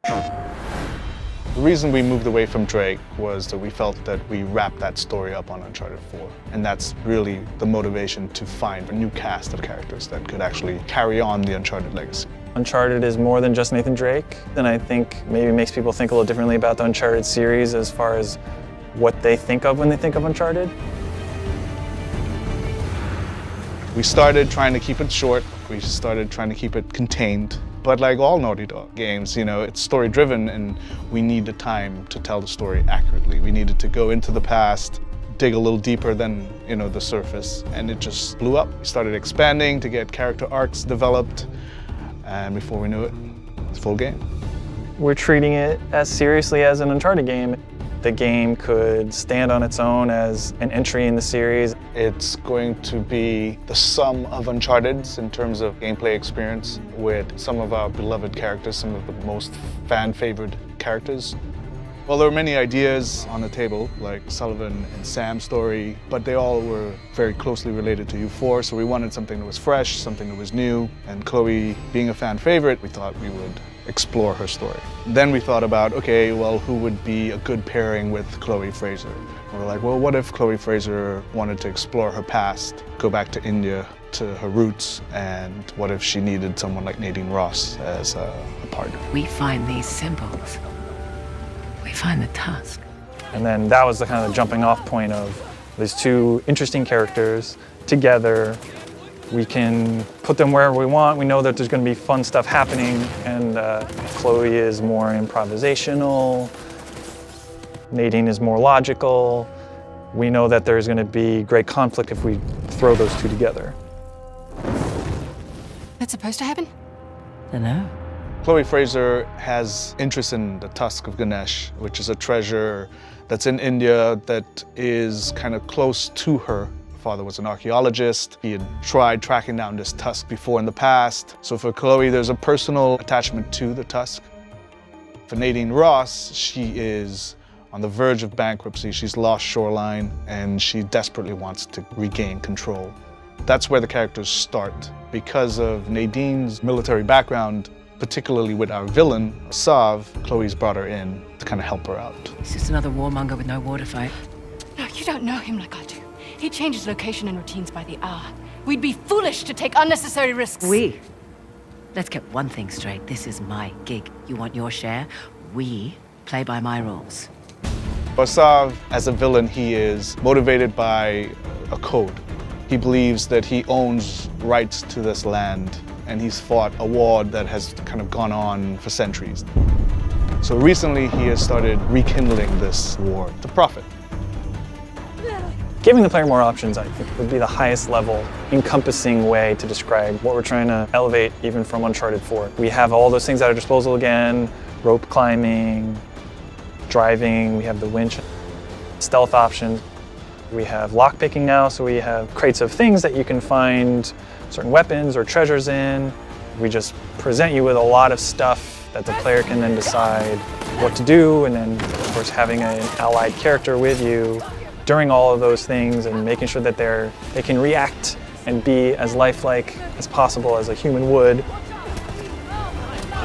The reason we moved away from Drake was that we felt that we wrapped that story up on Uncharted 4. And that's really the motivation to find a new cast of characters that could actually carry on the Uncharted legacy. Uncharted is more than just Nathan Drake, and I think maybe makes people think a little differently about the Uncharted series as far as what they think of when they think of Uncharted. We started trying to keep it short. We started trying to keep it contained. But like all Naughty Dog games, you know, it's story-driven and we need the time to tell the story accurately. We needed to go into the past, dig a little deeper than, you know, the surface, and it just blew up. We started expanding to get character arcs developed, and before we knew it, it's a full game. We're treating it as seriously as an Uncharted game. The game could stand on its own as an entry in the series. It's going to be the sum of Uncharted's in terms of gameplay experience with some of our beloved characters, some of the most fan-favored characters. Well, there were many ideas on the table, like Sullivan and Sam's story, but they all were very closely related to U4, so we wanted something that was fresh, something that was new, and Chloe, being a fan favorite, we thought we would explore her story. Then we thought about, okay, well, who would be a good pairing with Chole Frazer? And we're like, well, what if Chole Frazer wanted to explore her past, go back to India, to her roots, and what if she needed someone like Nadine Ross as a partner? We find these symbols. We find the Tusk. And then that was the kind of the jumping off point of these two interesting characters together. We can put them wherever we want. We know that there's going to be fun stuff happening, and Chloe is more improvisational. Nadine is more logical. We know that there's going to be great conflict if we throw those two together. That's supposed to happen? Dunno. Chole Frazer has interest in the Tusk of Ganesh, which is a treasure that's in India that is kind of close to her. Her father was an archaeologist. He had tried tracking down this Tusk before in the past. So for Chloe, there's a personal attachment to the Tusk. For Nadine Ross, she is on the verge of bankruptcy. She's lost Shoreline, and she desperately wants to regain control. That's where the characters start. Because of Nadine's military background, particularly with our villain, Sav, Chloe's brought her in to kind of help her out. He's just another warmonger with no war to fight. No, you don't know him like I do. He changes location and routines by the hour. We'd be foolish to take unnecessary risks. Let's get one thing straight. This is my gig. You want your share? We play by my rules. For Sav, as a villain, he is motivated by a code. He believes that he owns rights to this land, and he's fought a war that has kind of gone on for centuries. So recently he has started rekindling this war to profit. Giving the player more options, I think, would be the highest level, encompassing way to describe what we're trying to elevate even from Uncharted 4. We have all those things at our disposal again, rope climbing, driving, we have the winch, stealth options. We have lockpicking now, so we have crates of things that you can find certain weapons or treasures in. We just present you with a lot of stuff that the player can then decide what to do, and then, of course, having an allied character with you during all of those things and making sure that they can react and be as lifelike as possible as a human would.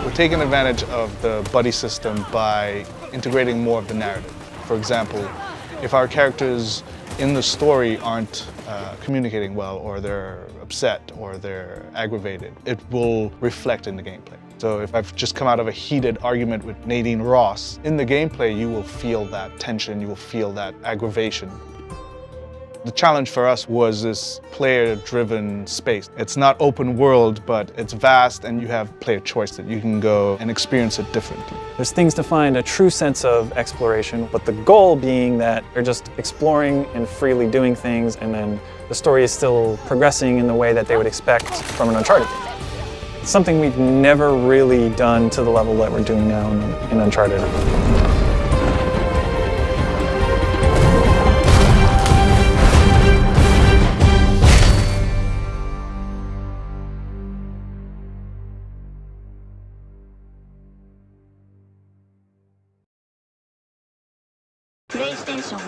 We're taking advantage of the buddy system by integrating more of the narrative. For example, if our characters in the story aren't communicating well, or they're upset, or they're aggravated, it will reflect in the gameplay. So if I've just come out of a heated argument with Nadine Ross, in the gameplay you will feel that tension, you will feel that aggravation. The challenge for us was this player-driven space. It's not open world, but it's vast, and you have player choice that you can go and experience it differently. There's things to find a true sense of exploration, but the goal being that you're just exploring and freely doing things, and then the story is still progressing in the way that they would expect from an Uncharted game. It's something we've never really done to the level that we're doing now in Uncharted. PlayStation